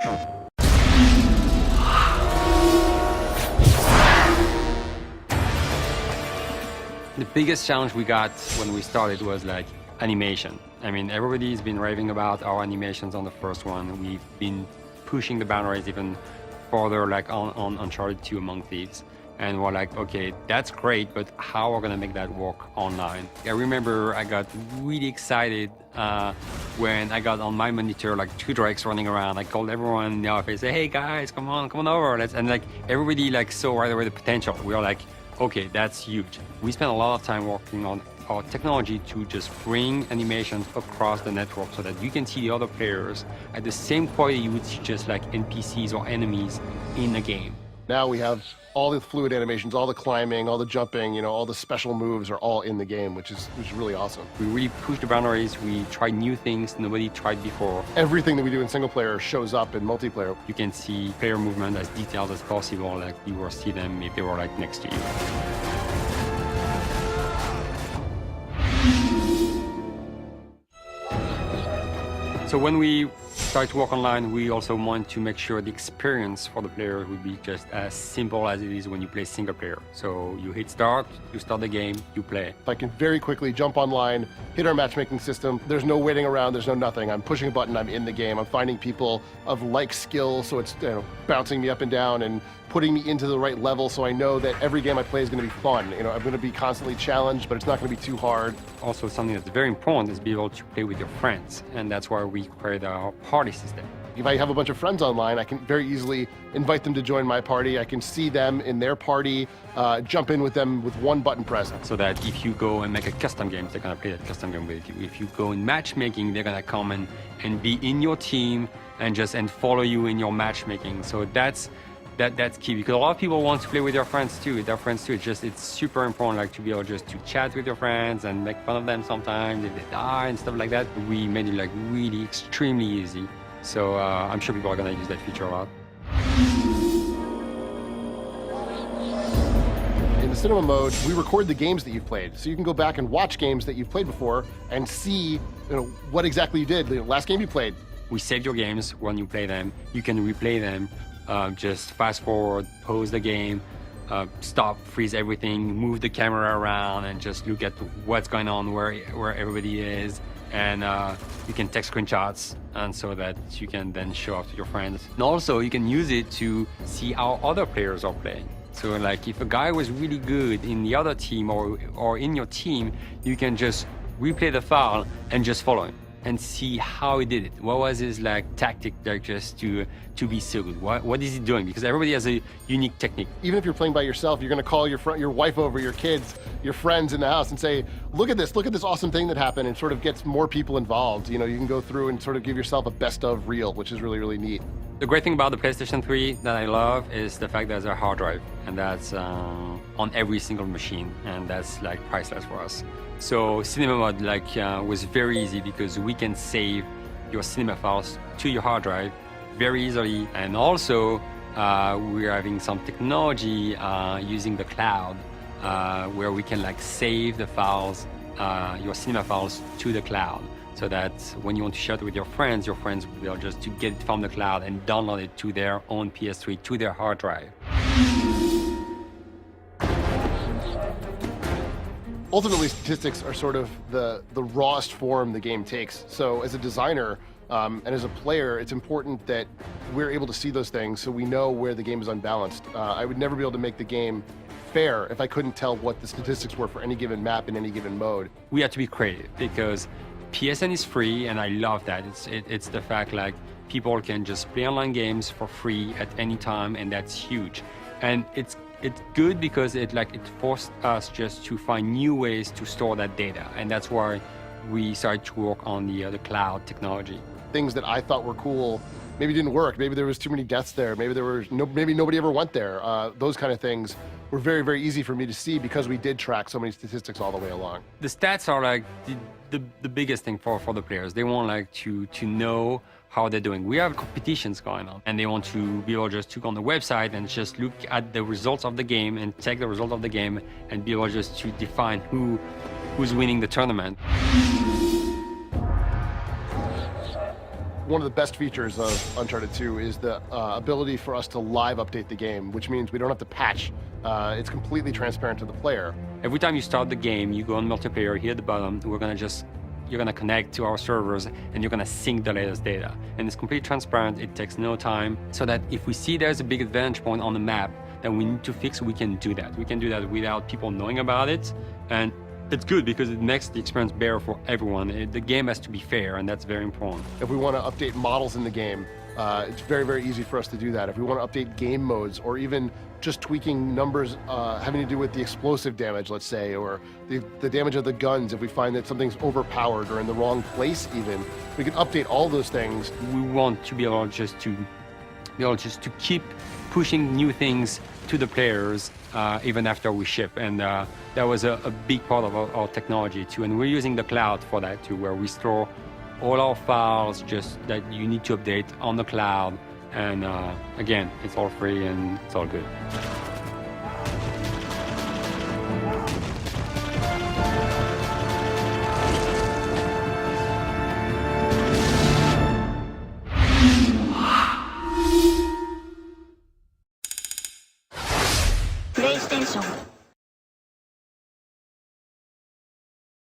The biggest challenge we got when we started was like animation. I mean, everybody's been raving about our animations on the first one. We've been pushing the boundaries even further, like on Uncharted 2 Among Thieves. And we're like, okay, that's great, but how are we gonna make that work online? I remember I got really excited when I got on my monitor like 2 drakes running around. I called everyone in the office, say, hey guys, come on over. And like everybody like saw right away the potential. We were like, okay, that's huge. We spent a lot of time working on our technology to just bring animations across the network so that you can see the other players at the same quality you would see just like NPCs or enemies in a game. Now we have all the fluid animations, all the climbing, all the jumping, you know, all the special moves are all in the game, which is really awesome. We really pushed the boundaries. We tried new things nobody tried before. Everything that we do in single player shows up in multiplayer. You can see player movement as detailed as possible, like you will see them if they were like next to you. So when we started to work online, we also want to make sure the experience for the player would be just as simple as it is when you play single player. So you hit start, you start the game, you play. I can very quickly jump online, hit our matchmaking system. There's no waiting around, there's no nothing. I'm pushing a button, I'm in the game. I'm finding people of like skill, so it's bouncing me up and down and putting me into the right level so I know that every game I play is going to be fun. You know, I'm going to be constantly challenged, but it's not going to be too hard. Also, something that's very important is be able to play with your friends, and that's why we created our party system. If I have a bunch of friends online, I can very easily invite them to join my party. I can see them in their party, jump in with them with one button press. So that if you go and make a custom game, they're gonna play that custom game with you. If you go in matchmaking, they're gonna come and be in your team and follow you in your matchmaking. So that's key, because a lot of people want to play with their friends too. It's super important, like to be able just to chat with your friends and make fun of them sometimes if they die and stuff like that. We made it like really extremely easy. So I'm sure people are gonna use that feature a lot. In the cinema mode, we record the games that you've played, so you can go back and watch games that you've played before and see, what exactly you did. The last game you played. We save your games when you play them. You can replay them. Just fast forward, pause the game, stop, freeze everything, move the camera around, and just look at what's going on, where everybody is. And you can take screenshots, and so that you can then show off to your friends. And also, you can use it to see how other players are playing. So, like, if a guy was really good in the other team or in your team, you can just replay the file and just follow him and see how he did it. What was his like tactic like just to be so good? What is he doing? Because everybody has a unique technique. Even if you're playing by yourself, you're gonna call your wife over, your kids, your friends in the house and say, look at this awesome thing that happened, and sort of gets more people involved. You know, you can go through and sort of give yourself a best of reel, which is really, really neat. The great thing about the PlayStation 3 that I love is the fact that there's a hard drive, and that's on every single machine, and that's like priceless for us. So cinema mode was very easy because we can save your cinema files to your hard drive very easily, and also we're having some technology using the cloud where we can like save the files, your cinema files, to the cloud, so that when you want to share it with your friends will be able just to get it from the cloud and download it to their own PS3, to their hard drive. Ultimately, statistics are sort of the rawest form the game takes. So as a designer and as a player, it's important that we're able to see those things so we know where the game is unbalanced. I would never be able to make the game fair if I couldn't tell what the statistics were for any given map in any given mode. We have to be creative because PSN is free, and I love that. It's the fact like people can just play online games for free at any time, and that's huge. And it's good because it forced us just to find new ways to store that data, and that's why we started to work on the cloud technology. Things that I thought were cool maybe didn't work. Maybe there was too many deaths there. Maybe maybe nobody ever went there. Those kind of things were very, very easy for me to see because we did track so many statistics all the way along. The stats are like the biggest thing for the players. They want like to know how they're doing. We have competitions going on, and they want to be able just to go on the website and just look at the results of the game and take the result of the game and be able just to define who's winning the tournament. one of the best features of Uncharted 2 is the ability for us to live update the game, which means we don't have to patch. It's completely transparent to the player. Every time you start the game, you go on multiplayer, here at the bottom, you're gonna connect to our servers and you're gonna sync the latest data. And it's completely transparent, it takes no time, so that if we see there's a big advantage point on the map that we need to fix, we can do that. We can do that without people knowing about it. And it's good because it makes the experience better for everyone. The game has to be fair, and that's very important. If we want to update models in the game, it's very, very easy for us to do that. If we want to update game modes, or even just tweaking numbers having to do with the explosive damage, let's say, or the damage of the guns, if we find that something's overpowered or in the wrong place even, we can update all those things. We want to be able just to keep pushing new things to the players even after we ship, and that was a big part of our technology too. And we're using the cloud for that too, where we store all our files just that you need to update on the cloud. And again, it's all free and it's all good. PlayStation